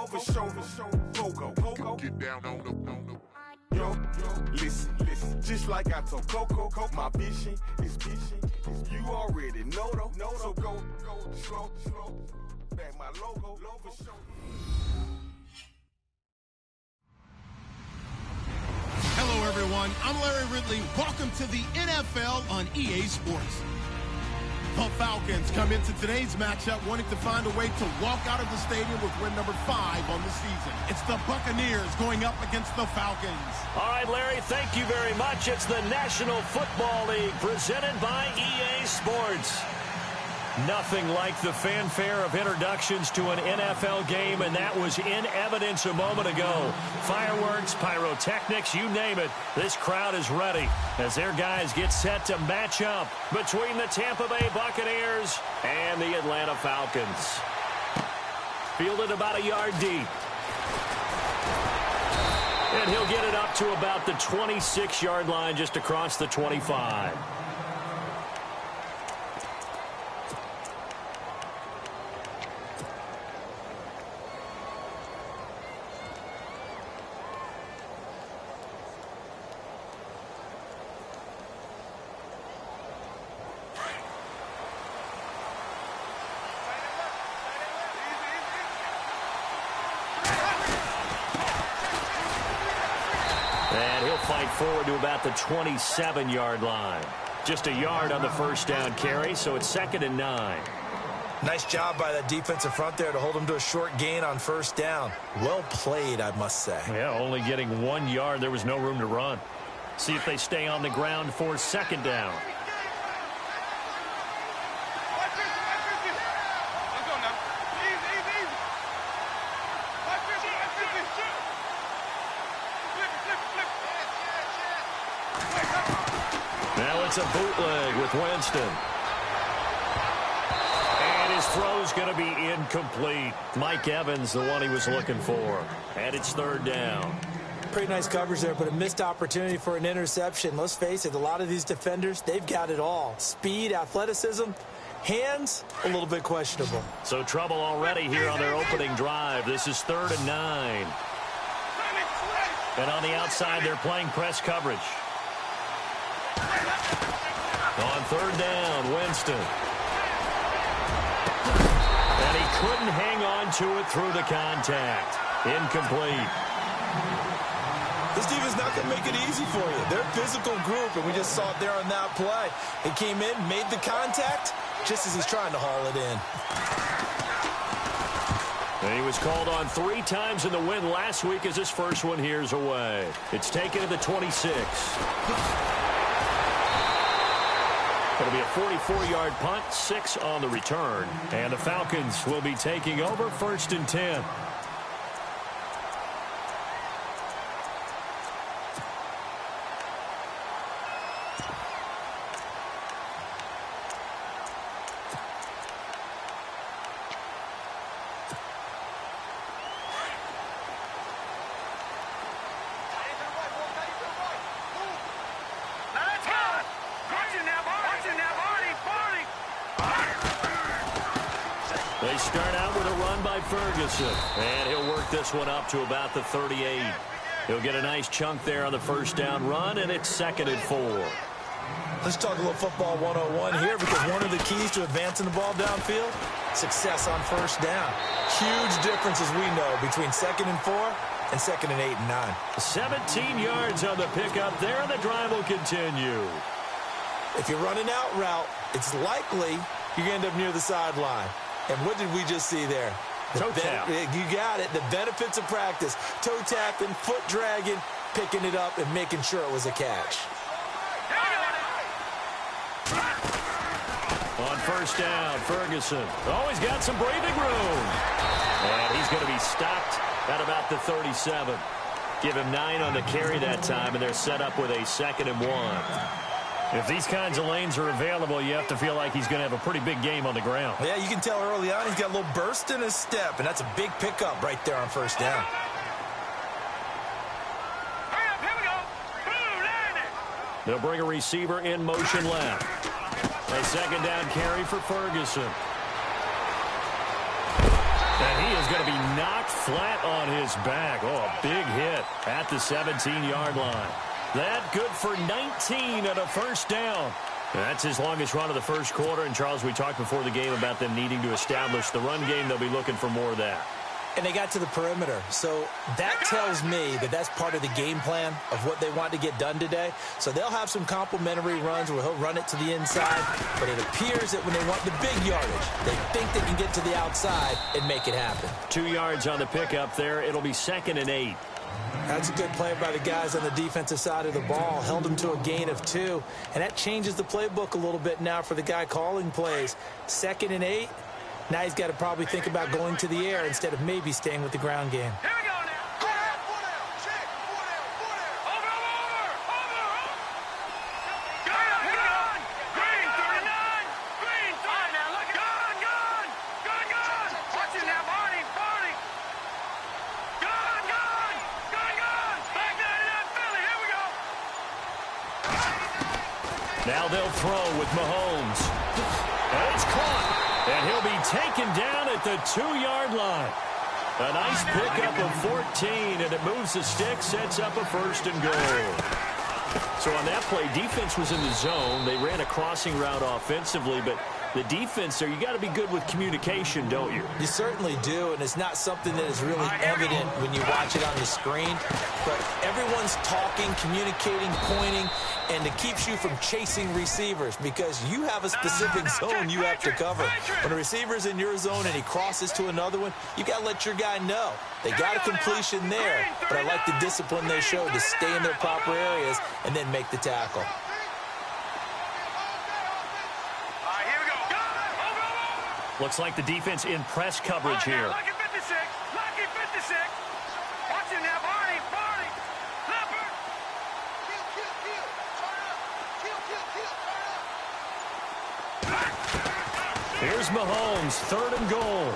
for show, Pogo, get down on the. Yo, listen, just like I told Coco, my vision is you already know, so go, slow, back my logo, for show. Hello, everyone. I'm Larry Ridley. Welcome to the NFL on EA Sports. The Falcons come into today's matchup wanting to find a way to walk out of the stadium with win number 5 on the season. It's the Buccaneers going up against the Falcons. All right, Larry, thank you very much. It's the National Football League presented by EA Sports. Nothing like the fanfare of introductions to an NFL game, and that was in evidence a moment ago. Fireworks, pyrotechnics, you name it. This crowd is ready as their guys get set to match up between the Tampa Bay Buccaneers and the Atlanta Falcons. Fielded about a yard deep. And he'll get it up to about the 26-yard line, just across the 25. Fight forward to about the 27-yard line. Just a yard on the first down carry, so it's 2nd and 9. Nice job by that defensive front there to hold them to a short gain on first down. Well played, I must say. Yeah, only getting 1 yard. There was no room to run. See if they stay on the ground for 2nd down. It's a bootleg with Winston. And his throw's going to be incomplete. Mike Evans, the one he was looking for. And it's 3rd down. Pretty nice coverage there, but a missed opportunity for an interception. Let's face it, a lot of these defenders, they've got it all. Speed, athleticism, hands, a little bit questionable. So trouble already here on their opening drive. This is 3rd and 9. And on the outside, they're playing press coverage. On 3rd down, Winston. And he couldn't hang on to it through the contact. Incomplete. This defense not going to make it easy for you. They're a physical group, and we just saw it there on that play. He came in, made the contact, just as he's trying to haul it in. And he was called on 3 times in the win last week as his first one here's away. It's taken to the 26. It'll be a 44-yard punt, 6 on the return. And the Falcons will be taking over 1st and 10. They start out with a run by Ferguson. And he'll work this one up to about the 38. He'll get a nice chunk there on the first down run, and it's 2nd and 4. Let's talk a little football 101 here, because one of the keys to advancing the ball downfield, success on first down. Huge difference, as we know, between 2nd and 4 and 2nd and 8 and 9. 17 yards on the pickup there, and the drive will continue. If you're running out route, it's likely you end up near the sideline. And what did we just see there? Toe tap. You got it. The benefits of practice. Toe tapping, foot dragging, picking it up, and making sure it was a catch. On first down, Ferguson. Oh, he's got some breathing room. And he's going to be stopped at about the 37. Give him 9 on the carry that time, and they're set up with a 2nd and 1. If these kinds of lanes are available, you have to feel like he's going to have a pretty big game on the ground. Yeah, you can tell early on he's got a little burst in his step, and that's a big pickup right there on first down. They'll bring a receiver in motion left. A 2nd down carry for Ferguson. And he is going to be knocked flat on his back. Oh, a big hit at the 17-yard line. That good for 19 and a first down. That's his longest run of the first quarter. And, Charles, we talked before the game about them needing to establish the run game. They'll be looking for more of that. And they got to the perimeter. So that tells me that that's part of the game plan of what they want to get done today. So they'll have some complimentary runs where he'll run it to the inside. But it appears that when they want the big yardage, they think they can get to the outside and make it happen. 2 yards on the pickup there. It'll be 2nd and 8. That's a good play by the guys on the defensive side of the ball. Held them to a gain of 2. And that changes the playbook a little bit now for the guy calling plays. 2nd and 8. Now he's got to probably think about going to the air instead of maybe staying with the ground game. Here we go now. Check. Over. Gun. Green 39. Green 39. Now look at gun. Watch it now, Barney. Gun. Back 99 Philly. Here we go. Now they'll throw with Mahomes. And it's caught. And he'll be taken down at the 2-yard line. A nice pickup of 14, and it moves the stick, sets up a 1st and goal. So on that play, defense was in the zone. They ran a crossing route offensively, but the defense there, you got to be good with communication, don't you? You certainly do, and it's not something that is really evident when you watch it on the screen. But everyone's talking, communicating, pointing, and it keeps you from chasing receivers because you have a specific zone you have to cover. When a receiver's in your zone and he crosses to another one, you got to let your guy know. They got a completion there, but I like the discipline they showed to stay in their proper areas and then make the tackle. Looks like the defense in press coverage here. Lucky 56. Watch it now, Barney. Leopard. Here's Mahomes, 3rd and goal.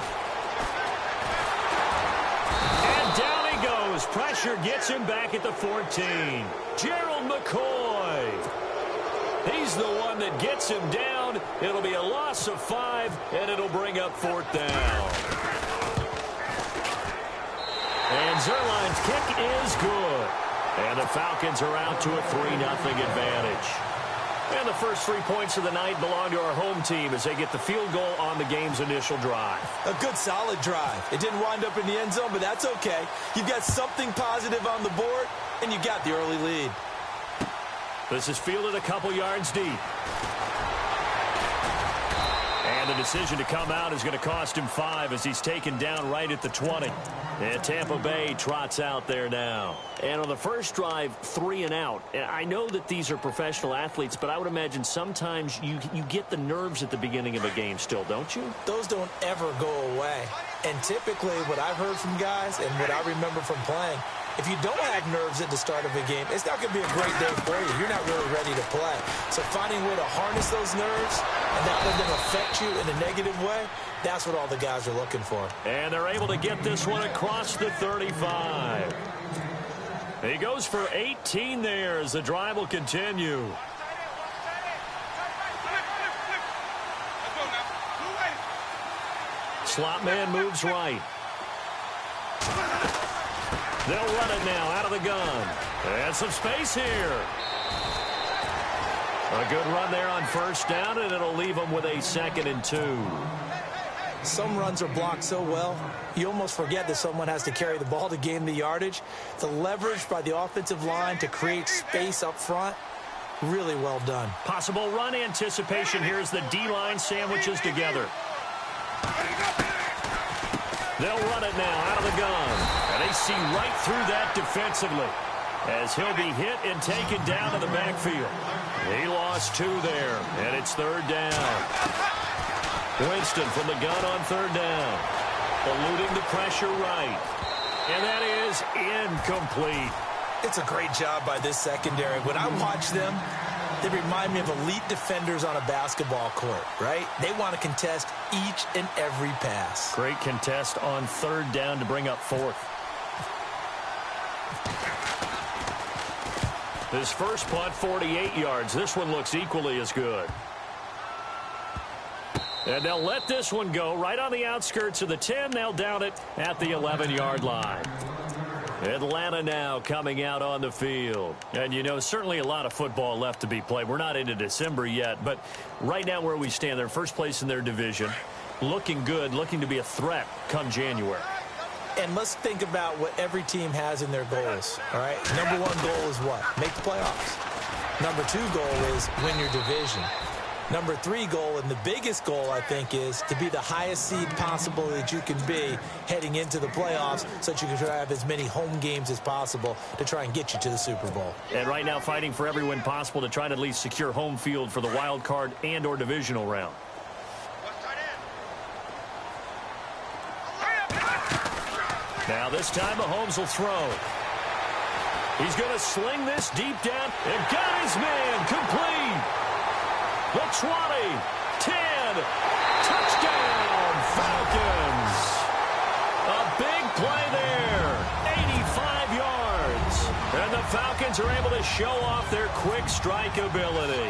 And down he goes. Pressure gets him back at the 14. Gerald McCoy. He's the one that gets him down. It'll be a loss of 5, and it'll bring up 4th down. And Zerline's kick is good. And the Falcons are out to a 3-0 advantage. And the first 3 points of the night belong to our home team as they get the field goal on the game's initial drive. A good, solid drive. It didn't wind up in the end zone, but that's okay. You've got something positive on the board, and you got the early lead. This is fielded a couple yards deep. And the decision to come out is going to cost him 5 as he's taken down right at the 20. And Tampa Bay trots out there now. And on the first drive, 3 and out. I know that these are professional athletes, but I would imagine sometimes you get the nerves at the beginning of a game still, don't you? Those don't ever go away. And typically what I've heard from guys and what I remember from playing, if you don't have nerves at the start of a game, it's not going to be a great day for you. You're not really ready to play. So finding a way to harness those nerves and not let them affect you in a negative way, that's what all the guys are looking for. And they're able to get this one across the 35. He goes for 18 there as the drive will continue. Slot man moves right. They'll run it now out of the gun. And some space here. A good run there on 1st down, and it'll leave them with a 2nd and 2. Some runs are blocked so well, you almost forget that someone has to carry the ball to gain the yardage. The leverage by the offensive line to create space up front, really well done. Possible run anticipation here as the D-line sandwiches together. They'll run it now out of the gun. And they see right through that defensively as he'll be hit and taken down to the backfield. He lost 2 there, and it's 3rd down. Winston from the gun on 3rd down. Eluding the pressure right. And that is incomplete. It's a great job by this secondary. When I watch them, they remind me of elite defenders on a basketball court, right? They want to contest each and every pass. Great contest on 3rd down to bring up 4th. His first punt, 48 yards. This one looks equally as good. And they'll let this one go right on the outskirts of the 10. They'll down it at the 11-yard line. Atlanta now coming out on the field. And, you know, certainly a lot of football left to be played. We're not into December yet, but right now where we stand, they're first place in their division. Looking good, looking to be a threat come January. And let's think about what every team has in their goals, all right? Number one goal is what? Make the playoffs. Number two goal is win your division. Number three goal, and the biggest goal, I think, is to be the highest seed possible that you can be heading into the playoffs so that you can try to have as many home games as possible to try and get you to the Super Bowl. And right now fighting for every win possible to try to at least secure home field for the wild card and or divisional round. Now this time Mahomes will throw. He's going to sling this deep down and got his man complete. The 20, 10, touchdown, Falcons. A big play there, 85 yards. And the Falcons are able to show off their quick strike ability.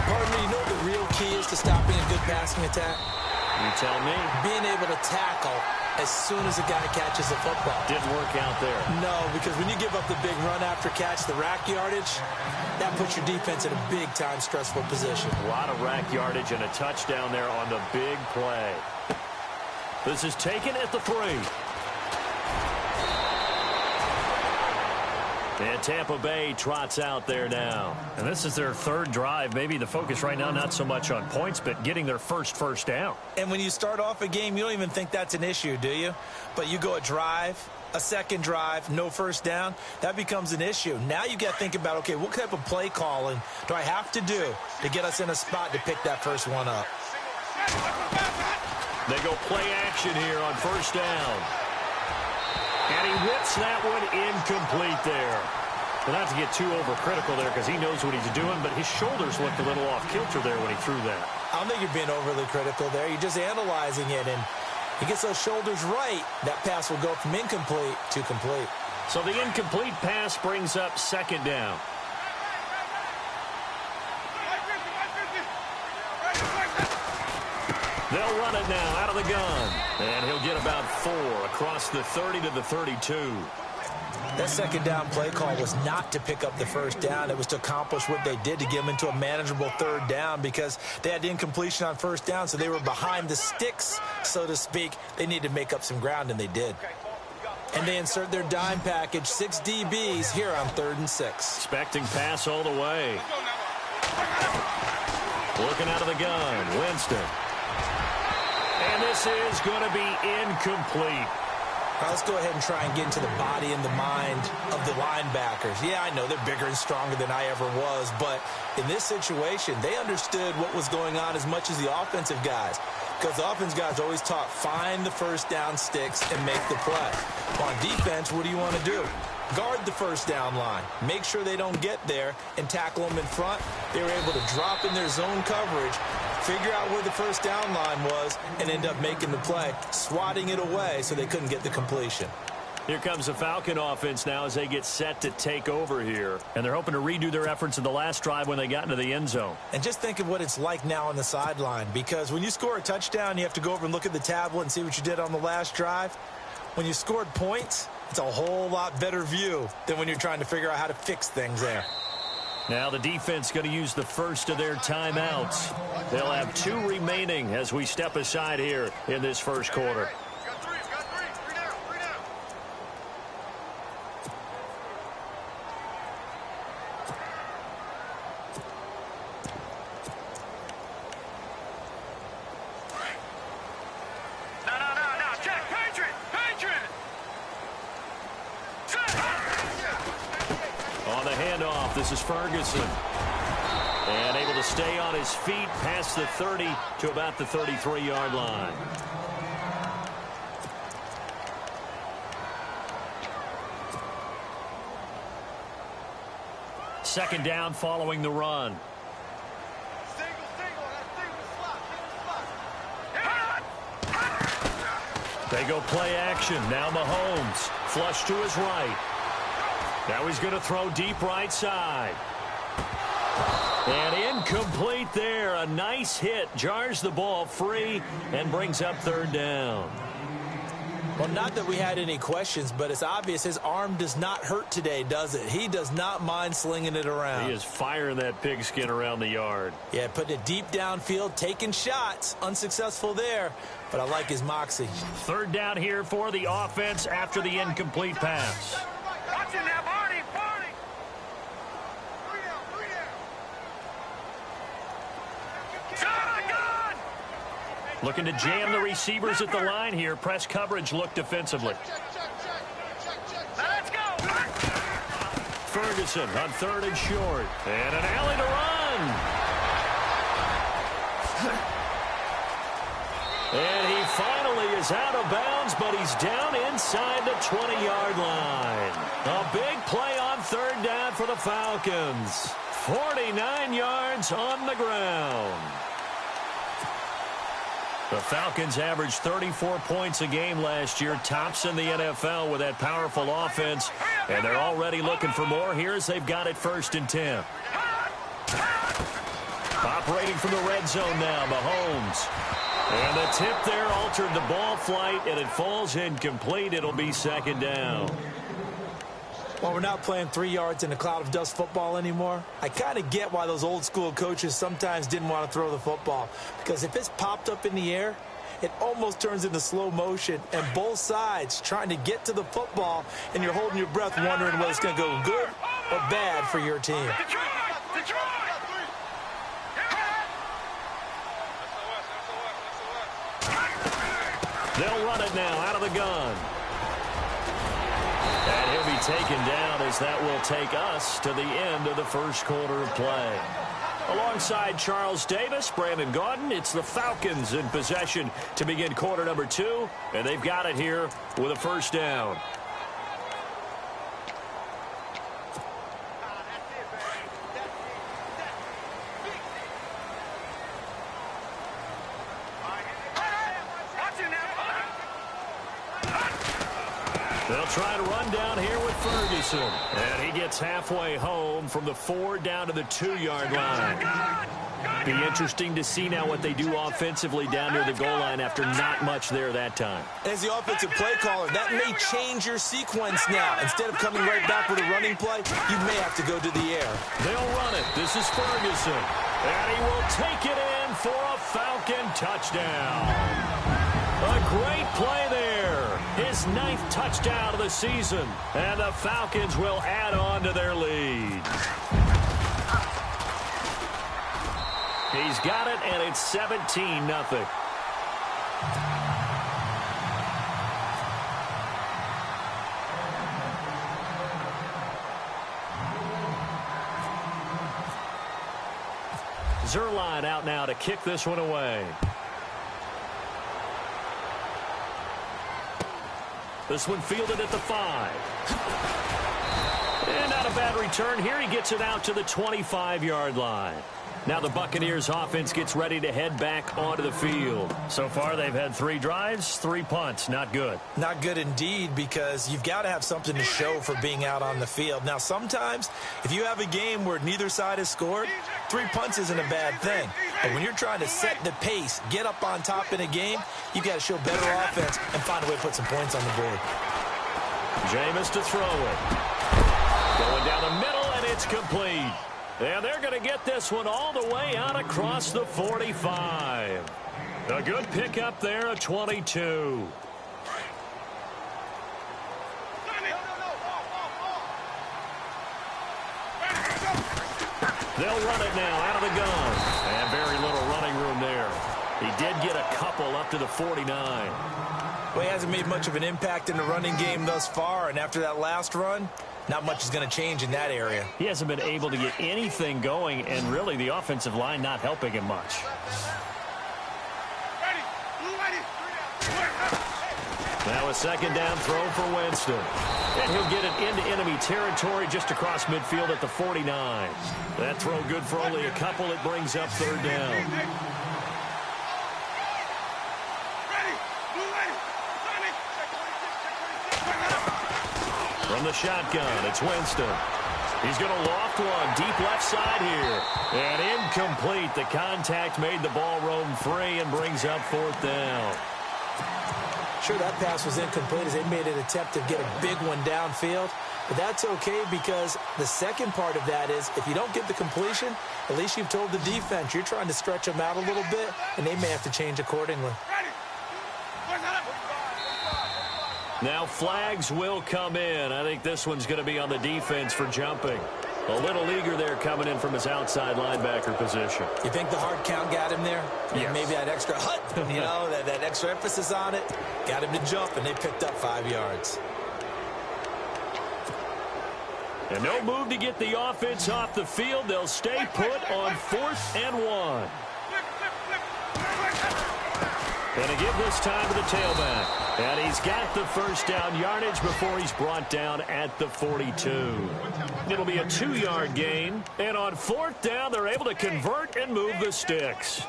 Pardon me, you know what the real key is to stopping a good passing attack? You tell me. Being able to tackle as soon as a guy catches a football. Didn't work out there. No, because when you give up the big run after catch, the rack yardage, that puts your defense in a big-time stressful position. A lot of rack yardage and a touchdown there on the big play. This is taken at the 3. And Tampa Bay trots out there now. And this is their third drive. Maybe the focus right now not so much on points, but getting their first down. And when you start off a game, you don't even think that's an issue, do you? But you go a drive, a second drive, no first down, that becomes an issue. Now you got to think about, okay, what type of play calling do I have to do to get us in a spot to pick that first one up? They go play action here on first down. And he whips that one incomplete there. Well, not to get too overcritical there because he knows what he's doing, but his shoulders looked a little off kilter there when he threw that. I don't think you're being overly critical there. You're just analyzing it, and he gets those shoulders right. That pass will go from incomplete to complete. So the incomplete pass brings up second down. They'll run it now out of the gun. And he'll get about 4 across the 30 to the 32. That second down play call was not to pick up the first down. It was to accomplish what they did to get them into a manageable third down because they had incompletion on first down, so they were behind the sticks, so to speak. They needed to make up some ground, and they did. And they insert their dime package, 6 DBs here on 3rd and 6. Expecting pass all the way. Looking out of the gun, Winston. And this is going to be incomplete. Now let's go ahead and try and get into the body and the mind of the linebackers. Yeah, I know they're bigger and stronger than I ever was, but in this situation, they understood what was going on as much as the offensive guys. Because the offense guys always taught, find the first down sticks and make the play. On defense, what do you want to do? Guard the first down line. Make sure they don't get there and tackle them in front. They were able to drop in their zone coverage, figure out where the first down line was, and end up making the play, swatting it away so they couldn't get the completion. Here comes the Falcon offense now as they get set to take over here. And they're hoping to redo their efforts in the last drive when they got into the end zone. And just think of what it's like now on the sideline, because when you score a touchdown, you have to go over and look at the tablet and see what you did on the last drive. When you scored points, it's a whole lot better view than when you're trying to figure out how to fix things there. Now the defense going to use the first of their timeouts. They'll have 2 remaining as we step aside here in this first quarter. This is Ferguson. And able to stay on his feet past the 30 to about the 33-yard line. Second down following the run. They go play action. Now Mahomes. Flush to his right. Now he's going to throw deep right side. And incomplete there. A nice hit. Jars the ball free and brings up third down. Well, not that we had any questions, but it's obvious his arm does not hurt today, does it? He does not mind slinging it around. He is firing that pigskin around the yard. Yeah, putting it deep downfield, taking shots. Unsuccessful there, but I like his moxie. Third down here for the offense after the incomplete pass. Watch it now, Barney. Shotgun! Looking to jam the receivers at the line here. Press coverage look defensively. Let's go! Ferguson on third and short. And an alley to run. And he finally is out of bounds, but he's down inside the 20-yard line. A big play on third down for the Falcons. 49 yards on the ground. The Falcons averaged 34 points a game last year, tops in the NFL with that powerful offense, and they're already looking for more here as they've got it 1st and 10. Operating from the red zone now, Mahomes. And the tip there altered the ball flight, and it falls incomplete. It'll be 2nd down. Well, we're not playing 3 yards in a cloud of dust football anymore. I kind of get why those old school coaches sometimes didn't want to throw the football. Because if it's popped up in the air, it almost turns into slow motion. And both sides trying to get to the football, and you're holding your breath wondering whether it's going to go good or bad for your team. Detroit! They'll run it now out of the gun. And he'll be taken down as that will take us to the end of the first quarter of play. Alongside Charles Davis, Brandon Gaudin, it's the Falcons in possession to begin quarter number 2, and they've got it here with a 1st down. They'll try to run down here with Ferguson. And he gets halfway home from the 4 down to the 2-yard line. Be interesting to see now what they do offensively down near the goal line after not much there that time. As the offensive play caller, that may change your sequence now. Instead of coming right back with a running play, you may have to go to the air. They'll run it. This is Ferguson. And he will take it in for a Falcon touchdown. A great play there. His 9th touchdown of the season. And the Falcons will add on to their lead. He's got it, and it's 17-0. Zerline out now to kick this one away. This one fielded at the 5. And not a bad return here. He gets it out to the 25-yard line. Now the Buccaneers offense gets ready to head back onto the field. So far they've had 3 drives, 3 punts. Not good. Not good indeed, because you've got to have something to show for being out on the field. Now sometimes if you have a game where neither side has scored, 3 punts isn't a bad thing. But when you're trying to set the pace, get up on top in a game, you've got to show better offense and find a way to put some points on the board. Jameis to throw it. Going down the middle, and it's complete. And they're going to get this one all the way out across the 45. A good pickup there, a 22. They'll run it now out of the gun. And very little running room there. He did get a couple up to the 49. Well, he hasn't made much of an impact in the running game thus far, and after that last run, not much is going to change in that area. He hasn't been able to get anything going, and really the offensive line not helping him much. Now a 2nd down throw for Winston. And he'll get it into enemy territory just across midfield at the 49. That throw good for only a couple. It brings up 3rd down. From the shotgun, it's Winston. He's going to loft one deep left side here. And incomplete. The contact made the ball roam free and brings up 4th down. Sure, that pass was incomplete as they made an attempt to get a big one downfield. But that's okay because the second part of that is if you don't get the completion, at least you've told the defense you're trying to stretch them out a little bit, and they may have to change accordingly. Now flags will come in. I think this one's going to be on the defense for jumping. A little eager there coming in from his outside linebacker position. You think the hard count got him there? Yes. Maybe that extra that extra emphasis on it got him to jump, and they picked up 5 yards. And no move to get the offense off the field. They'll stay put on 4th and 1. Going to give this time to the tailback. And he's got the first down yardage before he's brought down at the 42. It'll be a 2-yard gain. And on 4th down, they're able to convert and move the sticks.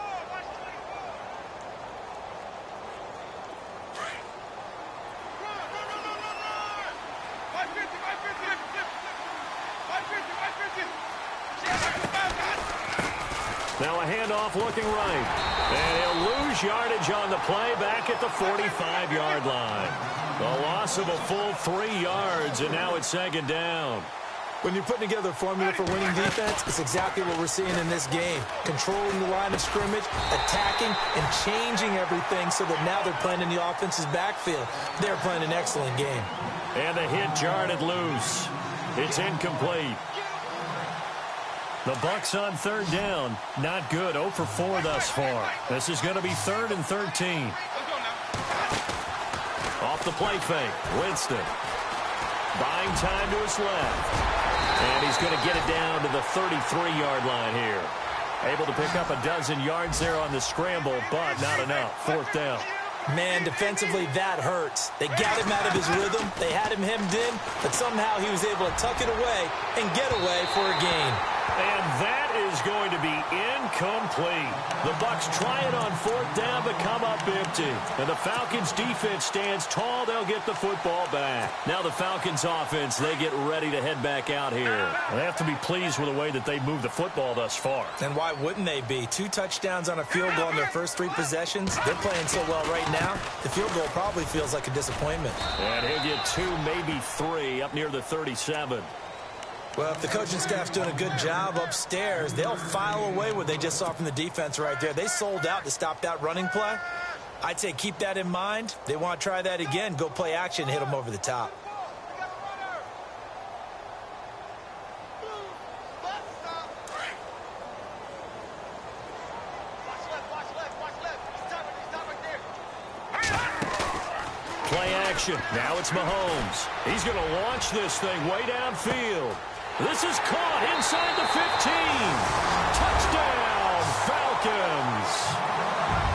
Now a handoff looking right. And he'll lose yardage on the play back at the 45-yard line. A loss of a full 3 yards, and now it's 2nd down. When you're putting together a formula for winning defense, it's exactly what we're seeing in this game. Controlling the line of scrimmage, attacking, and changing everything so that now they're playing in the offense's backfield. They're playing an excellent game. And the hit jarred loose. It's incomplete. The Bucs on 3rd down. Not good. 0 for 4 thus far. This is going to be 3rd and 13. Off the play fake. Winston. Buying time to his left. And he's going to get it down to the 33-yard line here. Able to pick up a dozen yards there on the scramble, but not enough. 4th down. Man, defensively, that hurts. They got him out of his rhythm. They had him hemmed in, but somehow he was able to tuck it away and get away for a gain. And that is going to be incomplete. The Bucs try it on 4th down, but come up empty. And the Falcons' defense stands tall. They'll get the football back. Now the Falcons' offense, they get ready to head back out here. They have to be pleased with the way that they moved the football thus far. And why wouldn't they be? 2 touchdowns on a field goal in their first 3 possessions. They're playing so well right now, the field goal probably feels like a disappointment. And he'll get 2, maybe 3, up near the 37. Well, if the coaching staff's doing a good job upstairs, they'll file away what they just saw from the defense right there. They sold out to stop that running play. I'd say keep that in mind. They want to try that again. Go play action, hit them over the top. Play action. Now it's Mahomes. He's going to launch this thing way downfield. This is caught inside the 15. Touchdown, Falcons.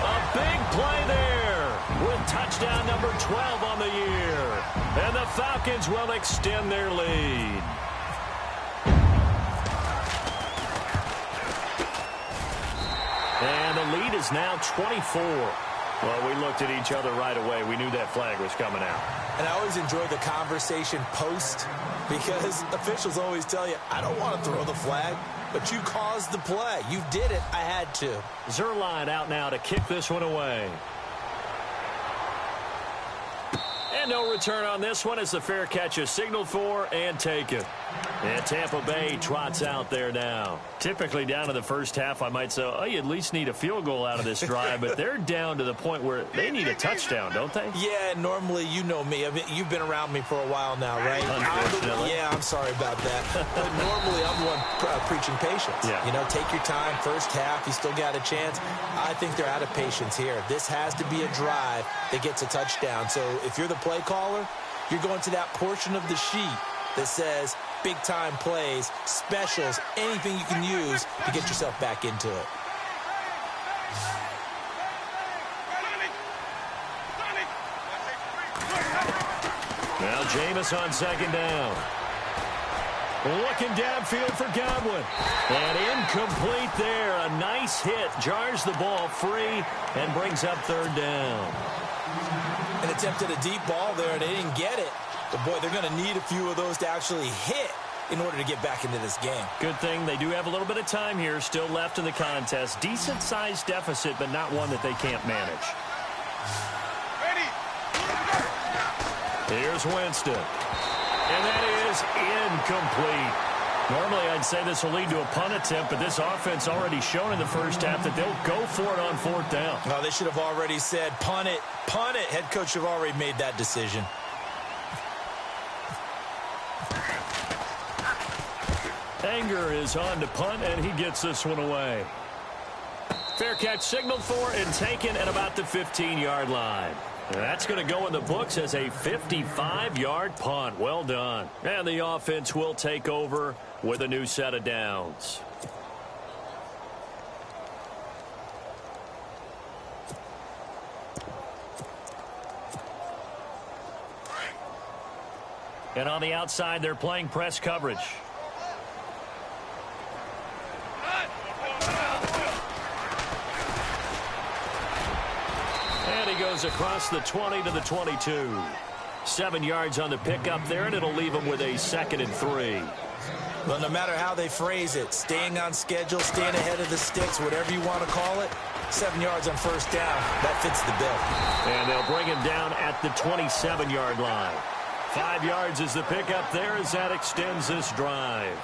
A big play there with touchdown number 12 on the year. And the Falcons will extend their lead. And the lead is now 24. Well, we looked at each other right away. We knew that flag was coming out. And I always enjoy the conversation post because officials always tell you, I don't want to throw the flag, but you caused the play. You did it. I had to. Zuerlein out now to kick this one away. And no return on this one as the fair catch is signaled for and taken. And Tampa Bay trots out there now. Typically down to the first half, I might say, oh, you at least need a field goal out of this drive, but they're down to the point where they need a touchdown, don't they? Yeah, normally, you know me. I mean, you've been around me for a while now, right? Unfortunately. I'm sorry about that. But normally, I'm the one preaching patience. Yeah. You know, take your time. First half, you still got a chance. I think they're out of patience here. This has to be a drive that gets a touchdown. So if you're the play caller, you're going to that portion of the sheet that says big-time plays, specials, anything you can use to get yourself back into it. Now Jameis on 2nd down. Looking downfield for Godwin. And incomplete there. A nice hit. Jars the ball free and brings up 3rd down. And attempted a deep ball there, and they didn't get it. But, boy, they're going to need a few of those to actually hit in order to get back into this game. Good thing they do have a little bit of time here still left in the contest. Decent-sized deficit, but not one that they can't manage. Here's Winston. And that is incomplete. Normally, I'd say this will lead to a punt attempt, but this offense already shown in the first half that they'll go for it on fourth down. No, they should have already said, punt it, punt it. Head coach should have already made that decision. Anger is on to punt, and he gets this one away. Fair catch signaled for and taken at about the 15-yard line. That's going to go in the books as a 55-yard punt. Well done. And the offense will take over with a new set of downs. And on the outside, they're playing press coverage. And he goes across the 20 to the 22. 7 yards on the pickup there, and it'll leave him with a 2nd and 3. Well, no matter how they phrase it, staying on schedule, staying ahead of the sticks, whatever you want to call it, 7 yards on first down, that fits the bill. And they'll bring him down at the 27-yard line. 5 yards is the pickup there as that extends this drive.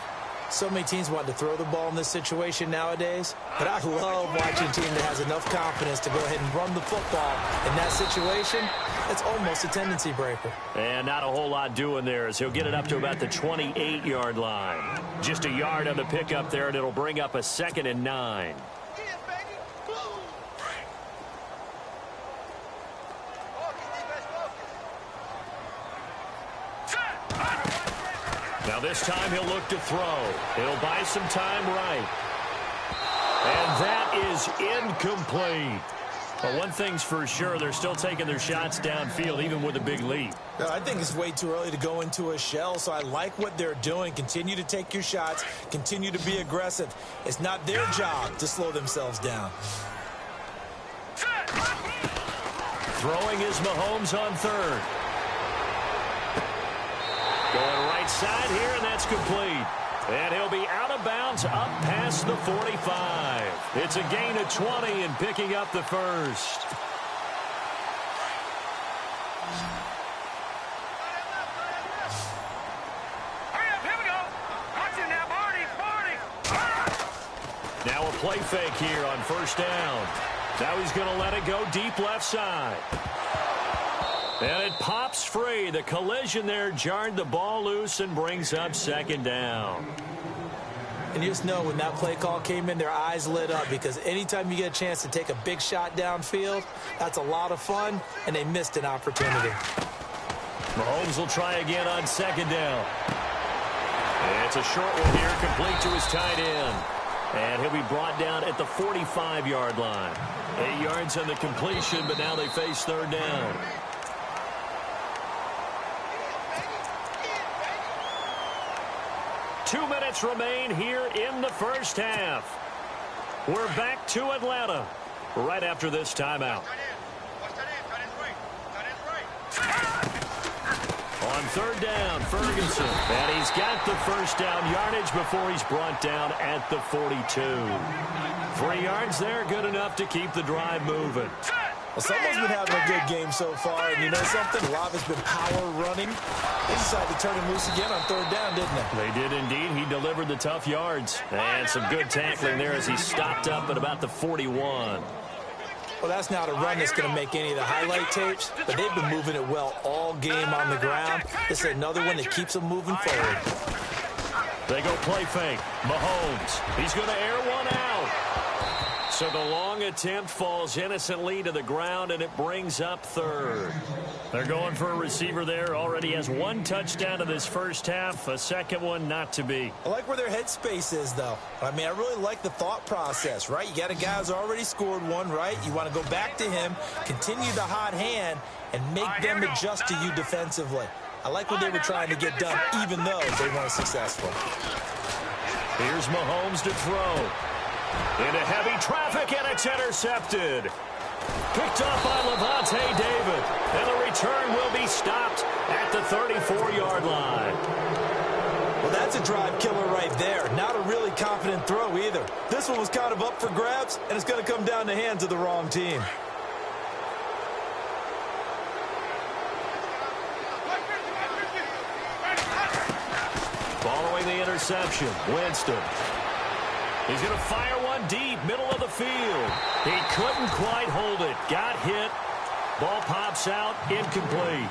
So many teams want to throw the ball in this situation nowadays, but I love watching a team that has enough confidence to go ahead and run the football. In that situation, it's almost a tendency breaker. And not a whole lot doing there as he'll get it up to about the 28-yard line. Just a yard on the pickup there, and it'll bring up a 2nd and 9. Now this time he'll look to throw. He'll buy some time right. And that is incomplete. But one thing's for sure, they're still taking their shots downfield, even with a big lead. I think it's way too early to go into a shell, so I like what they're doing. Continue to take your shots. Continue to be aggressive. It's not their job to slow themselves down. Throwing is Mahomes on 3rd. Going right side here, and that's complete. And he'll be out of bounds up past the 45. It's a gain of 20 and picking up the first. Hurry up, here we go. Watch it now, Barney. Now a play fake here on first down. Now he's going to let it go deep left side. And it pops free. The collision there jarred the ball loose and brings up 2nd down. And you just know when that play call came in, their eyes lit up because anytime you get a chance to take a big shot downfield, that's a lot of fun, and they missed an opportunity. Mahomes will try again on 2nd down. It's a short one here, complete to his tight end. And he'll be brought down at the 45-yard line. 8 yards on the completion, but now they face 3rd down. Two minutes remain here in the first half. We're back to Atlanta right after this timeout. On 3rd down, Ferguson. And he's got the first down yardage before he's brought down at the 42. 3 yards there, good enough to keep the drive moving. Well, someone's been having a good game so far, and you know something? A lot of it's been power running. They decided to turn him loose again on 3rd down, didn't they? They did indeed. He delivered the tough yards. And some good tackling there as he stopped up at about the 41. Well, that's not a run that's going to make any of the highlight tapes, but they've been moving it well all game on the ground. This is another one that keeps them moving forward. They go play fake. Mahomes. He's going to air one out. So the long attempt falls innocently to the ground, and it brings up 3rd. They're going for a receiver there. Already has 1 touchdown in this first half. A 2nd one not to be. I like where their headspace is, though. I mean, I really like the thought process, right? You got a guy who's already scored 1, right? You want to go back to him, continue the hot hand, and make them adjust to you defensively. I like what they were trying to get done, even though they weren't successful. Here's Mahomes to throw. Into heavy traffic, and it's intercepted. Picked up by Levante David. And the return will be stopped at the 34-yard line. Well, that's a drive killer right there. Not a really confident throw either. This one was kind of up for grabs, and it's going to come down the hands of the wrong team. Following the interception, Winston. He's going to fire one deep, middle of the field. He couldn't quite hold it. Got hit. Ball pops out, incomplete.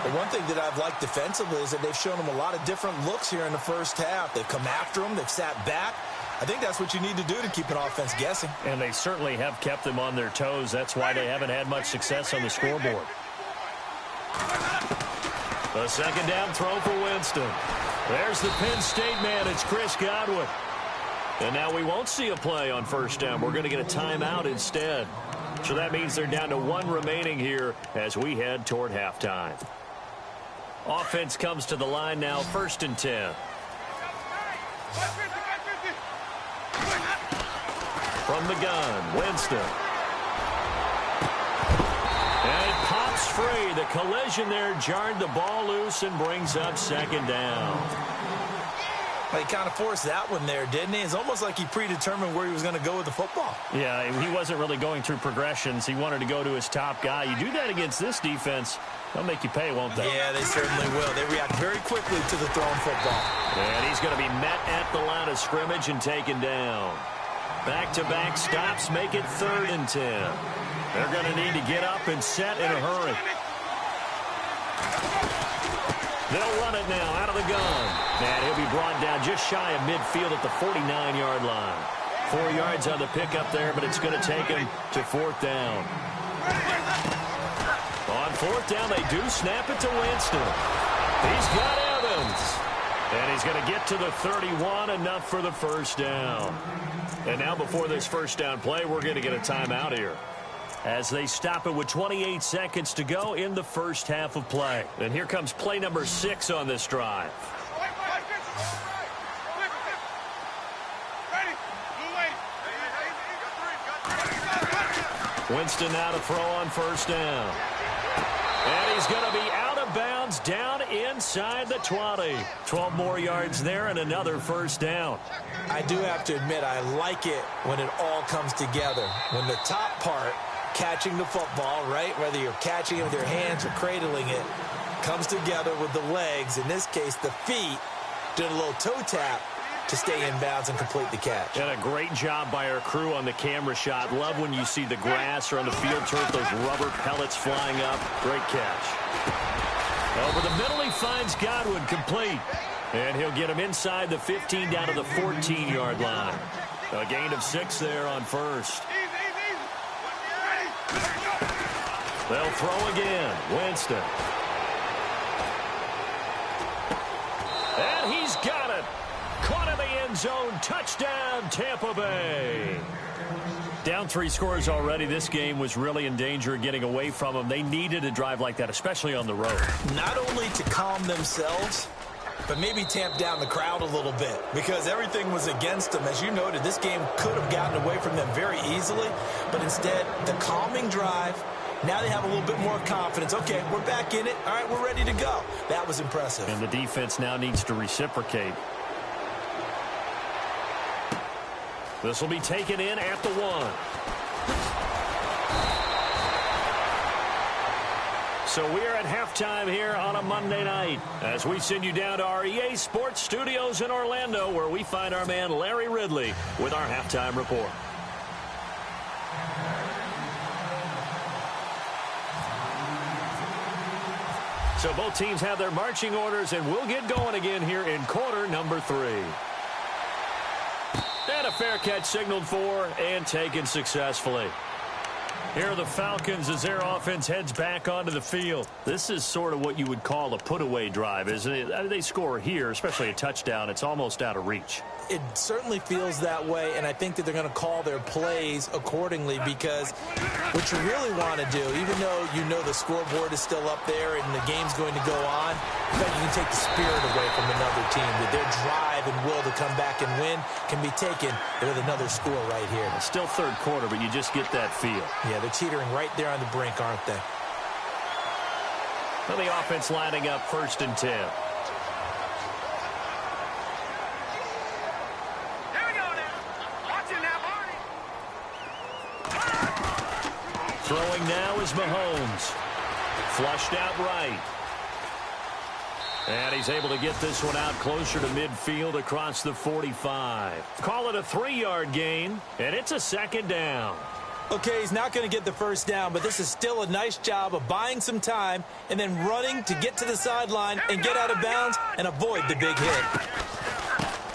The one thing that I've liked defensively is that they've shown him a lot of different looks here in the first half. They've come after him. They've sat back. I think that's what you need to do to keep an offense guessing. And they certainly have kept them on their toes. That's why they haven't had much success on the scoreboard. A second down throw for Winston. There's the Penn State man. It's Chris Godwin. And now we won't see a play on first down. We're going to get a timeout instead. So that means they're down to one remaining here as we head toward halftime. Offense comes to the line now, 1st and 10. From the gun, Winston. And it pops free. The collision there jarred the ball loose and brings up second down. He kind of forced that one there, didn't he? It's almost like he predetermined where he was going to go with the football. Yeah, he wasn't really going through progressions. He wanted to go to his top guy. You do that against this defense, they'll make you pay, won't they? Yeah, they certainly will. They react very quickly to the thrown football. And he's going to be met at the line of scrimmage and taken down. Back-to-back stops make it 3rd and 10. They're going to need to get up and set in a hurry. They'll run it now out of the gun. And he'll be brought down just shy of midfield at the 49-yard line. 4 yards on the pickup there, but it's going to take him to 4th down. On 4th down, they do snap it to Winston. He's got Evans. And he's going to get to the 31, enough for the first down. And now before this first down play, we're going to get a timeout here, as they stop it with 28 seconds to go in the first half of play. And here comes play number 6 on this drive. Winston now to throw on first down. And he's going to be out of bounds down inside the 20. 12 more yards there and another first down. I do have to admit, I like it when it all comes together. When the top part, catching the football, right, whether you're catching it with your hands or cradling it, comes together with the legs, in this case the feet, doing a little toe tap to stay in bounds and complete the catch. And a great job by our crew on the camera shot. Love when you see the grass or on the field turf, those rubber pellets flying up. Great catch. Over the middle, he finds Godwin, complete. And he'll get him inside the 15 down to the 14-yard line. A gain of 6 there on first. They'll throw again. Winston. And he's got it. Caught in the end zone. Touchdown, Tampa Bay. Down 3 scores already. This game was really in danger of getting away from them. They needed a drive like that, especially on the road. Not only to calm themselves, but maybe tamp down the crowd a little bit, because everything was against them. As you noted, this game could have gotten away from them very easily, but instead, the calming drive, now they have a little bit more confidence. Okay, we're back in it. All right, we're ready to go. That was impressive. And the defense now needs to reciprocate. This will be taken in at the 1. So we're at halftime here on a Monday night as we send you down to our EA Sports Studios in Orlando, where we find our man Larry Ridley with our halftime report. So both teams have their marching orders, and we'll get going again here in quarter number 3. And a fair catch signaled for and taken successfully. Here are the Falcons as their offense heads back onto the field. This is sort of what you would call a put-away drive, isn't it? I mean, they score here, especially a touchdown. It's almost out of reach. It certainly feels that way, and I think that they're going to call their plays accordingly, because what you really want to do, even though you know the scoreboard is still up there and the game's going to go on, you can take the spirit away from another team. That their drive and will to come back and win can be taken with another score right here. It's still third quarter, but you just get that feel. Yeah, they're teetering right there on the brink, aren't they? Well, the offense lining up 1st and 10. Throwing now is Mahomes. Flushed out right. And he's able to get this one out closer to midfield across the 45. Call it a 3-yard gain, and it's a second down. Okay, he's not going to get the first down, but this is still a nice job of buying some time and then running to get to the sideline and get out of bounds and avoid the big hit.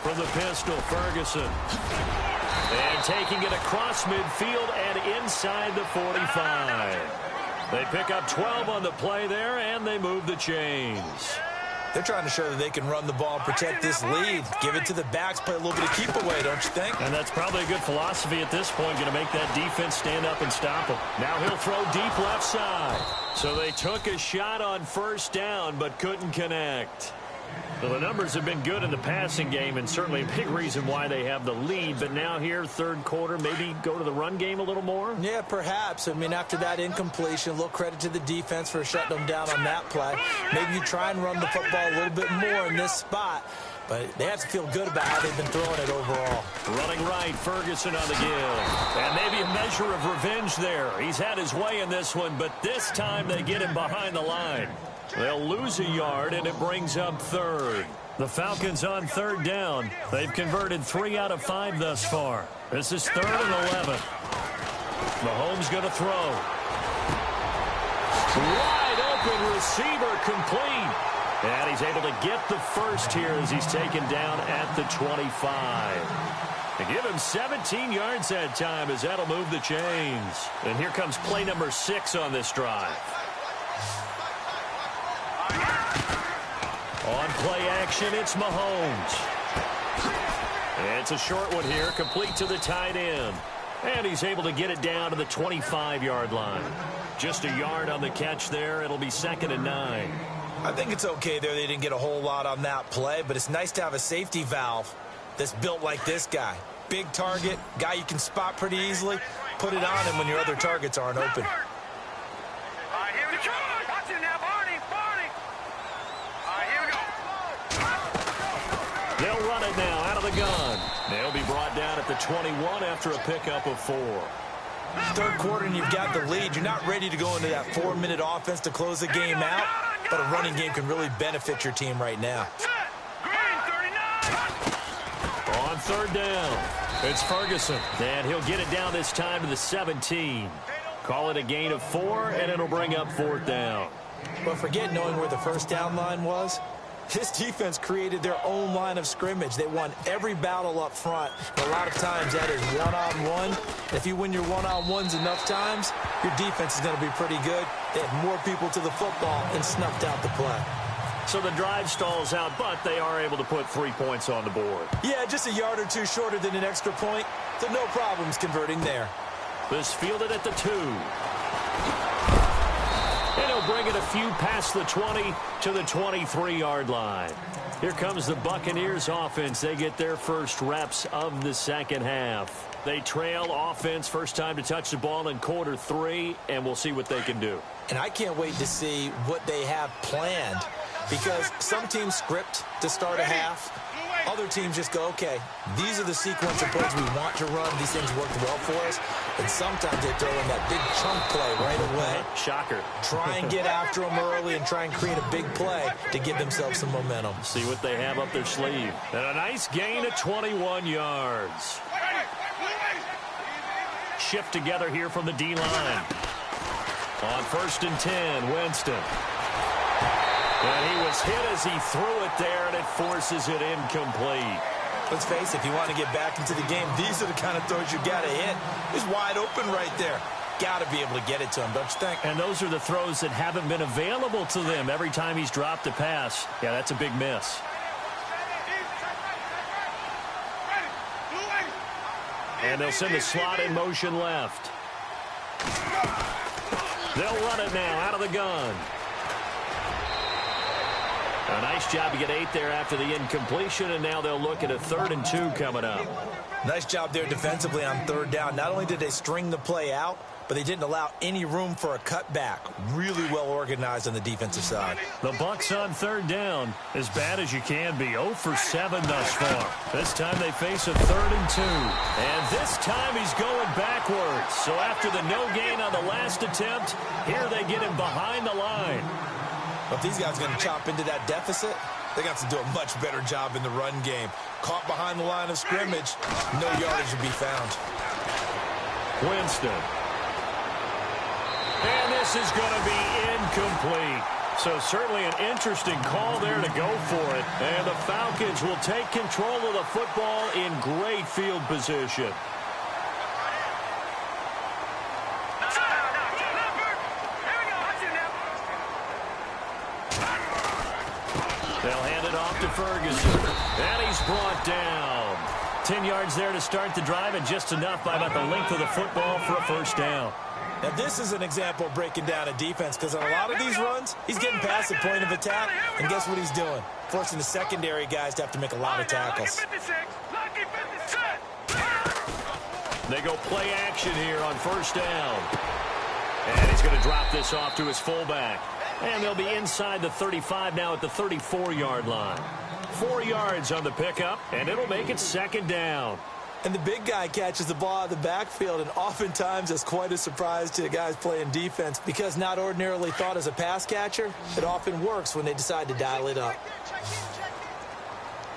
From the pistol, Ferguson. And taking it across midfield and inside the 45. They pick up 12 on the play there, and they move the chains. They're trying to show that they can run the ball and protect this lead. Give it to the backs, play a little bit of keep away, don't you think? And that's probably a good philosophy at this point, going to make that defense stand up and stop him. Now he'll throw deep left side. So they took a shot on first down, but couldn't connect. Well, the numbers have been good in the passing game, and certainly a big reason why they have the lead. But now here, third quarter, maybe go to the run game a little more? Yeah, perhaps. I mean, after that incompletion, a little credit to the defense for shutting them down on that play. Maybe you try and run the football a little bit more in this spot. But they have to feel good about how they've been throwing it overall. Running right, Ferguson on the give. And maybe a measure of revenge there. He's had his way in this one, but this time they get him behind the line. They'll lose a yard, and it brings up third. The Falcons on third down. They've converted 3 out of 5 thus far. This is 3rd and 11. Mahomes going to throw. Wide open receiver complete. And he's able to get the first here as he's taken down at the 25. To give him 17 yards that time as that'll move the chains. And here comes play number 6 on this drive. On play action, it's Mahomes. It's a short one here, complete to the tight end. And he's able to get it down to the 25-yard line. Just a yard on the catch there. It'll be 2nd and 9. I think it's okay there. They didn't get a whole lot on that play, but it's nice to have a safety valve that's built like this guy. Big target, guy you can spot pretty easily. Put it on him when your other targets aren't open. They'll run it now out of the gun. They'll be brought down at the 21 after a pickup of 4. Third quarter and you've got the lead. You're not ready to go into that 4-minute offense to close the game out, but a running game can really benefit your team right now. On third down, it's Ferguson, and he'll get it down this time to the 17. Call it a gain of 4, and it'll bring up 4th down. But forget knowing where the first down line was. This defense created their own line of scrimmage. They won every battle up front. And a lot of times that is one-on-one. If you win your one-on-ones enough times, your defense is going to be pretty good. They had more people to the football and snuffed out the play. So the drive stalls out, but they are able to put 3 points on the board. Yeah, just a yard or 2 shorter than an extra point. So no problems converting there. This fielded at the 2. And he'll bring it a few past the 20 to the 23-yard line. Here comes the Buccaneers offense. They get their first reps of the second half. They trail offense, first time to touch the ball in quarter 3, and we'll see what they can do. And I can't wait to see what they have planned, because some teams script to start a half. Other teams just go, okay, these are the sequence of plays we want to run. These things worked well for us. And sometimes they throw in that big chunk play right away. Shocker. Try and get after them early and try and create a big play to give themselves some momentum. See what they have up their sleeve. And a nice gain of 21 yards. Shift together here from the D-line. On 1st and 10, Winston. And he was hit as he threw it there, and it forces it incomplete. Let's face it, if you want to get back into the game, these are the kind of throws you got to hit. He's wide open right there. Got to be able to get it to him, don't you think? And those are the throws that haven't been available to them every time he's dropped a pass. Yeah, that's a big miss. And they'll send the slot in motion left. They'll run it now out of the gun. A nice job to get 8 there after the incompletion, and now they'll look at a 3rd and 2 coming up. Nice job there defensively on 3rd down. Not only did they string the play out, but they didn't allow any room for a cutback. Really well organized on the defensive side. The Bucs on third down, as bad as you can be. 0 for 7 thus far. This time they face a 3rd and 2. And this time he's going backwards. So after the no gain on the last attempt, here they get him behind the line. But if these guys are going to chop into that deficit, they got to do a much better job in the run game. Caught behind the line of scrimmage, no yardage to be found. Winston. And this is going to be incomplete. So certainly an interesting call there to go for it. And the Falcons will take control of the football in great field position. They'll hand it off to Ferguson. And he's brought down. 10 yards there to start the drive, and just enough by about the length of the football for a first down. Now, this is an example of breaking down a defense, because on a lot of these runs, he's getting past the point of attack, and guess what he's doing? Forcing the secondary guys to have to make a lot of tackles. They go play action here on first down. And he's going to drop this off to his fullback. And they'll be inside the 35 now at the 34-yard line. 4 yards on the pickup, and it'll make it second down. And the big guy catches the ball out of the backfield, and oftentimes it's quite a surprise to the guys playing defense, because not ordinarily thought as a pass catcher, it often works when they decide to dial it up.